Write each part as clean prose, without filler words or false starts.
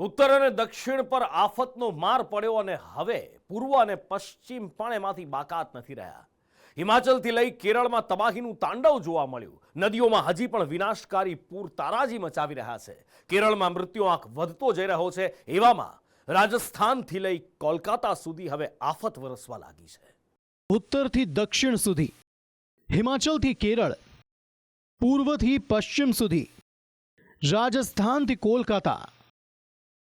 ઉત્તર અને દક્ષિણ પર આફતનો માર પડ્યો અને હવે પૂર્વ અને પશ્ચિમ પણ એમાંથી બાકાત નથી રહ્યા. હિમાચલથી લઈ કેરળમાં તબાહીનું તાંડવ જોવા મળ્યું. નદીઓમાં હજી પણ વિનાશકારી પૂર તારાજી મચાવી રહ્યા છે. કેરળમાં મૃત્યુઆંક વધતો જઈ રહ્યો છે. એવામાં રાજસ્થાનથી લઈ કોલકાતા સુધી હવે આફત વરસવા લાગી છે. ઉત્તરથી દક્ષિણ સુધી, હિમાચલથી કેરળ, પૂર્વથી પશ્ચિમ સુધી, રાજસ્થાનથી કોલકાતા,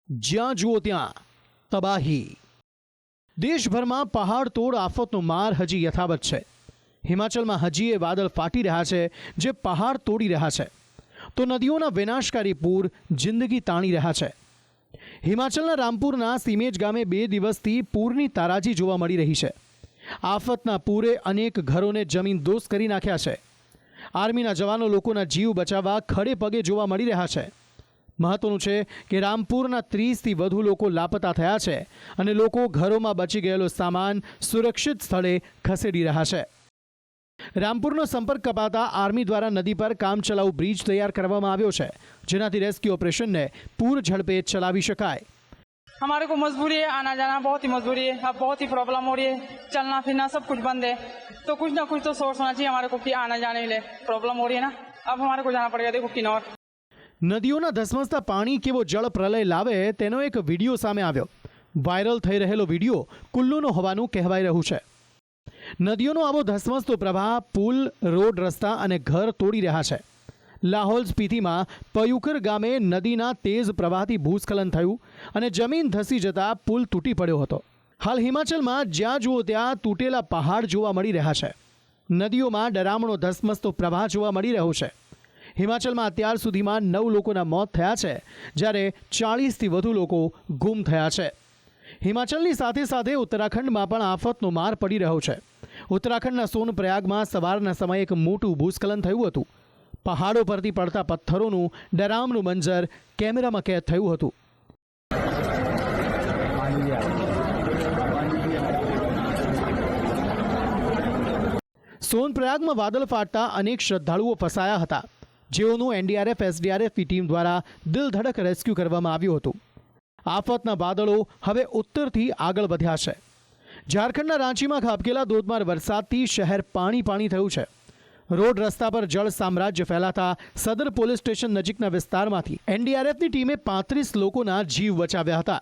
જ્યાં જુઓ ત્યાં તબાહી. દેશભરમાં પહાડ તોડ આફતનો માર હજી યથાવત છે. હિમાચલમાં હજી એ વાદળ ફાટી રહ્યા છે જે પહાડ તોડી રહ્યા છે, તો નદીઓના વિનાશકારી પૂર જિંદગી તાણી રહ્યા છે. હિમાચલના રામપુરના સીમેજ ગામે 2 દિવસથી પૂરની તારાજી જોવા મળી રહી છે. આફતના પૂરે અનેક ઘરોને જમીનદોસ્ત કરી નાખ્યા છે. આર્મીના જવાનો લોકોના જીવ બચાવવા ખડે પગે જોવા મળી રહ્યા છે. મહત્વનું છે કે રામપુરના 30થી વધુ લોકો લાપતા થયા છે અને લોકો ઘરોમાં બચી ગયેલો સામાન સુરક્ષિત સ્થળે ખસેડી રહ્યા છે. રામપુરનો સંપર્ક કપાતા આર્મી દ્વારા નદી પર કામચલાઉ બ્રિજ તૈયાર કરવામાં આવ્યો છે, જેનાથી રેસ્ક્યુ ઓપરેશનને પૂર ઝડપે ચલાવી શકાય. हमारे को मजबूरी है, आना जाना बहुत ही मजबूरी है. अब बहुत ही प्रॉब्लम हो रही है, चलना फिरना सब कुछ बंद है. तो कुछ ना कुछ तो सोर्स होना चाहिए हमारे को कि आना जाने के लिए. प्रॉब्लम हो रही है ना, अब हमारे को जाना पड़ेगा देखो किन्नौर. નદીઓના ધસમસતા પાણી કેવો જળ પ્રલય લાવે તેનો એક વિડીયો સામે આવ્યો. વાયરલ થઈ રહેલો વિડીયો કુલ્લુનો હોવાનું કહેવાય રહ્યું છે. નદીઓનો આવો ધસમસતો પ્રવાહ પુલ, રોડ, રસ્તા અને ઘર તોડી રહ્યા છે. લાહોલ સ્પીતિમાં પયુકર ગામે નદીના તેજ પ્રવાહથી ભૂસ્ખલન થયું અને જમીન ધસી જતા પુલ તૂટી પડ્યો હતો. હાલ હિમાચલમાં જ્યાં જુઓ ત્યાં તૂટેલા પહાડ જોવા મળી રહ્યા છે. નદીઓમાં ડરામણો ધસમસતો પ્રવાહ જોવા મળી રહ્યો છે. હિમાચલમાં અત્યાર સુધીમાં 9 લોકોના મોત થયા છે, જ્યારે 40થી વધુ લોકો ગુમ થયા છે. હિમાચલની સાથે સાથે ઉત્તરાખંડમાં પણ આફતનો માર પડી રહ્યો છે. ઉત્તરાખંડના સોનપ્રયાગમાં સવારના સમયે એક મોટું ભૂસ્ખલન થયું હતું. પહાડો પરથી પડતા પથ્થરોનું ડરામણું મંજર કેમેરામાં કેદ થયું હતું. સોનપ્રયાગમાં વાદળ ફાટતા અનેક શ્રદ્ધાળુઓ ફસાયા હતા, જેઓનું એનડીઆરએફ, એસડીઆરએફની ટીમ દ્વારા દિલધડક રેસ્ક્યુ કરવામાં આવ્યું હતું. આફતના વાદળો હવે ઉત્તરથી આગળ વધ્યા છે. ઝારખંડના રાંચીમાં ખાબકેલા ધોધમાર વરસાદથી શહેર પાણી થયું છે. રોડ રસ્તા પર જળ સામ્રાજ્ય ફેલાતા સદર પોલીસ સ્ટેશન નજીકના વિસ્તારમાંથી એનડીઆરએફની ટીમે 35 લોકોના જીવ બચાવ્યા હતા.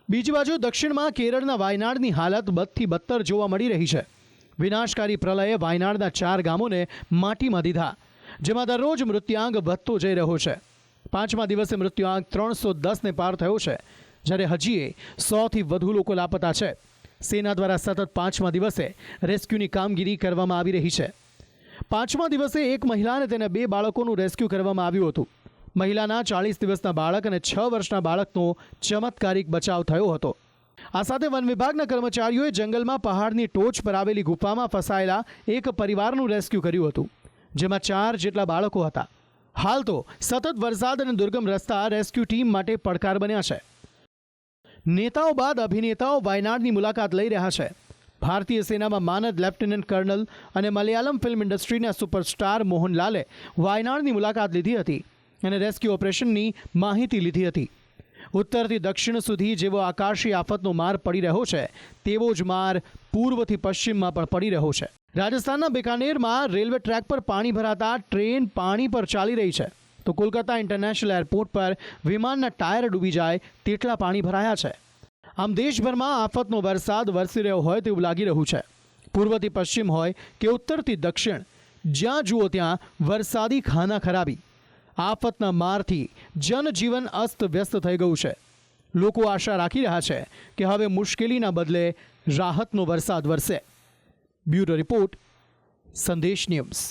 બીજી બાજુ દક્ષિણમાં કેરળના વાયનાડની હાલત બદથી બદતર જોવા મળી રહી છે. વિનાશકારી પ્રલયે વાયનાડના 4 ગામોને માટીમાં દીધા, જેમાં દરરોજ મૃત્યુઆંક વધતો જઈ રહ્યો છે. 5મા દિવસે મૃત્યુઆંક 310ને પાર થયો છે, જ્યારે હજી 100થી વધુ લોકો લાપતા છે. સેના દ્વારા સતત 5મા દિવસે રેસ્ક્યુની કામગીરી કરવામાં આવી રહી છે. 5મા દિવસે એક મહિલા અને તેના 2 બાળકોનું રેસ્ક્યુ કરવામાં આવ્યું હતું. મહિલાના 40 દિવસના બાળક અને 6 વર્ષના બાળકનો ચમત્કારિક બચાવ થયો હતો. આ સાથે વન વિભાગના કર્મચારીઓએ જંગલમાં પહાડની ટોચ પર આવેલી ગુફામાં ફસાયેલા એક પરિવારનું રેસ્ક્યુ કર્યું હતું, જેમાં 4 જેટલા બાળકો હતા. હાલ તો સતત વરસાદ અને દુર્ગમ રસ્તા રેસ્ક્યુ ટીમ માટે પડકાર બન્યા છે. નેતાઓ બાદ અભિનેતાઓ વાયનાડની મુલાકાત લઈ રહ્યા છે. ભારતીય સેનામાં માનદ લેફ્ટનન્ટ કર્નલ અને મલયાલમ ફિલ્મ ઇન્ડસ્ટ્રીના સુપરસ્ટાર મોહનલાલે વાયનાડની મુલાકાત લીધી હતી અને રેસ્ક્યુ ઓપરેશનની માહિતી લીધી હતી. ઉત્તરથી દક્ષિણ સુધી જેવો આકાશી આફતનો માર પડી રહ્યો છે, તેવો જ માર પૂર્વથી પશ્ચિમમાં પણ પડી રહ્યો છે. રાજસ્થાનના બિકાનેરમાં રેલવે ટ્રેક પર પાણી ભરાતા ટ્રેન પાણી પર ચાલી રહી છે, તો કોલકાતા ઇન્ટરનેશનલ એરપોર્ટ પર વિમાનના ટાયર ડૂબી જાય તેટલા પાણી ભરાયા છે. આમ દેશભરમાં આફતનો વરસાદ વરસી રહ્યો હોય તેવું લાગી રહ્યું છે. પૂર્વથી પશ્ચિમ હોય કે ઉત્તરથી દક્ષિણ, જ્યાં જુઓ ત્યાં વરસાદી ખાના ખરાબી. આફતના મારથી જનજીવન અસ્તવ્યસ્ત થઈ ગયું છે. લોકો આશા રાખી રહ્યા છે કે હવે મુશ્કેલીના બદલે રાહતનો વરસાદ વરસે. બ્યુરો રિપોર્ટ, સંદેશ ન્યૂઝ.